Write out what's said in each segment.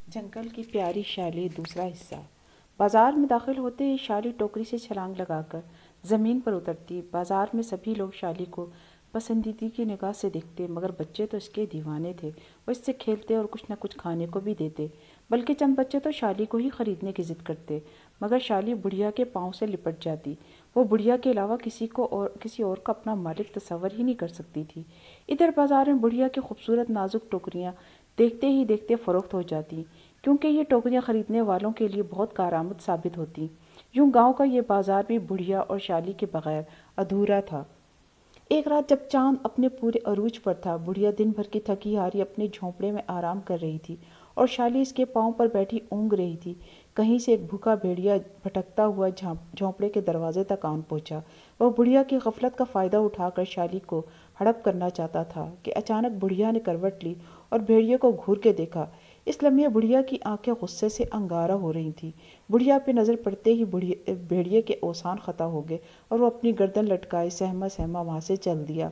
جنگل کی پیاری شالی دوسرا حصہ۔ بازار میں داخل ہوتے ہی شالی ٹوکری سے چھلانگ لگا کر زمین پر اترتی۔ بازار میں سبھی لوگ شالی کو پسندیدگی کی نگاہ سے دیکھتے، مگر بچے تو اس کے دیوانے تھے۔ وہ اس سے کھیلتے اور کچھ نہ کچھ کھانے کو بھی دیتے، بلکہ چند بچے تو شالی کو ہی خریدنے کی ضد کرتے، مگر شالی بڑھیا کے پاؤں سے لپٹ جاتی۔ وہ بڑھیا کے علاوہ کسی اور کو اپنا مالک تصور ہی نہیں کر سکتی تھی۔ ادھر بازار میں بڑھیا کی خوبصورت نازک ٹوکریاں دیکھتے ہی دیکھتے فروخت ہو جاتی، کیونکہ یہ ٹوکریاں خریدنے والوں کے لیے بہت کارآمد ثابت ہوتی۔ یوں گاؤں کا یہ بازار بھی بڑھیا اور شالی کے بغیر ادھورا تھا۔ ایک رات جب چاند اپنے پورے عروج پر تھا، بڑھیا دن بھر کی تھکی ہاری اپنے جھونپڑے میں آرام کر رہی تھی اور شالی اس کے پاؤں پر بیٹھی اونگ رہی تھی۔ کہیں سے ایک بھوکا بھیڑیا بھٹکتا ہوا جھونپڑے کے دروازے تک آن پہنچا۔ وہ بڑھیا کی غفلت کا فائدہ اٹھا کر شالی کو ہڑپ کرنا چاہتا تھا کہ اچانک بڑھیا نے کروٹ لی اور بھیڑیے کو گھور کے دیکھا۔ اس لمحے بڑھیا کی آنکھیں غصے سے انگارہ ہو رہی تھیں۔ بڑھیا پہ نظر پڑتے ہی بھیڑیے کے اوسان خطا ہو گئے اور وہ اپنی گردن لٹکائے سہما سہما وہاں سے چل دیا۔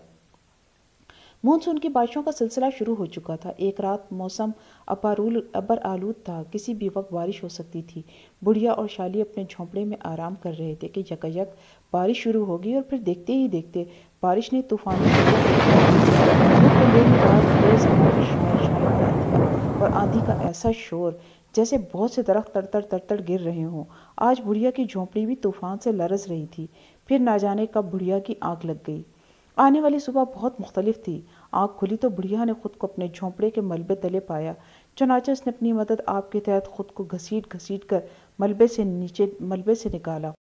مونسون کی بارشوں کا سلسلہ شروع ہو چکا تھا۔ ایک رات موسم ابر آلود تھا، کسی بھی وقت بارش ہو سکتی تھی۔ بڑھیا اور شالی اپنے جھونپڑے میں آرام کر رہے تھے کہ یکایک بارش شروع ہو گئی اور پھر دیکھتے ہی دیکھتے بارش نے طوفانی صورت اختیار کر لی۔ دھوپ کو لینے بعد تیز ہوا کی شاید آندھی اور آندھی کا ایسا شور جیسے بہت سے درخت تڑ تڑ گر رہے ہوں۔ آج بڑھیا کی جھونپڑی بھی طوفان سے لرز رہی تھی۔ پھر نہ جانے کب بڑھیا کی آنکھ لگ گئی۔ آنے والی صبح بہت مختلف تھی۔ آنکھ کھلی تو بڑھیا نے خود کو اپنے جھونپڑے کے ملبے تلے پایا، چنانچہ اس نے اپنی مدد آپ کے تحت خود کو گھسیٹ کر ملبے سے نکالا۔